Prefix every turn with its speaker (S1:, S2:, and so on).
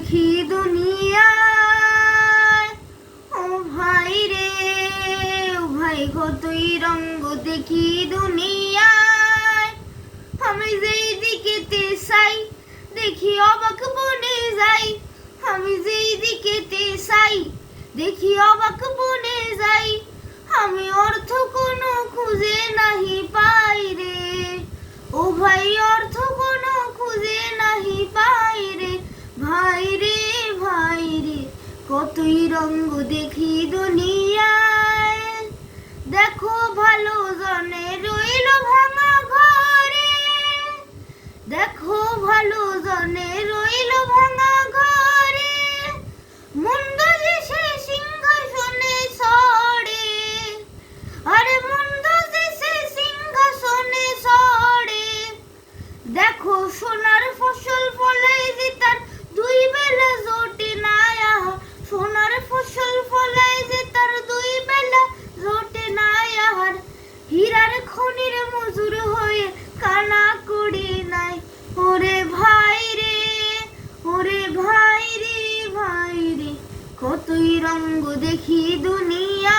S1: দেখি দুনিয়ায়, ও ভাই রে ও ভাই কতই রঙ্গ দেখি দুনিয়ায়। আমি যেই দিকেতে চাই দেখি অবাক বনে যাই, আমি যেই দিকেতে চাই দেখি অবাক বনে যাই। আমি অর্থ কোনো খুঁজে নাহি পাই রে, ও ভাই অর্থ কোনো খুঁজে নাহি পাই রে। ভাই রে ভাই রে কতই রঙ্গ দেখি দুনিয়ায়। দেখো ভালো জনে রইল ভাঙা ঘরে, দেখো ভালো জনে রইল ভাঙা ঘরে। মন্দ যে সে সিংহাসনে চড়ে, আরে মন্দ যে সে সিংহাসনে চড়ে। দেখো সোনার ফসল ফলাই যে তার দুই বেলা জোটে না, সোনার ফসল ফলাই যে তার দুই বেলা জোটে না। আর হীরার খনির মজুর হয়ে কানা করি নাই। ওরে ভাই রে ওরে ভাই রে ভাই রে কতই রঙ্গ দেখি দুনিয়া।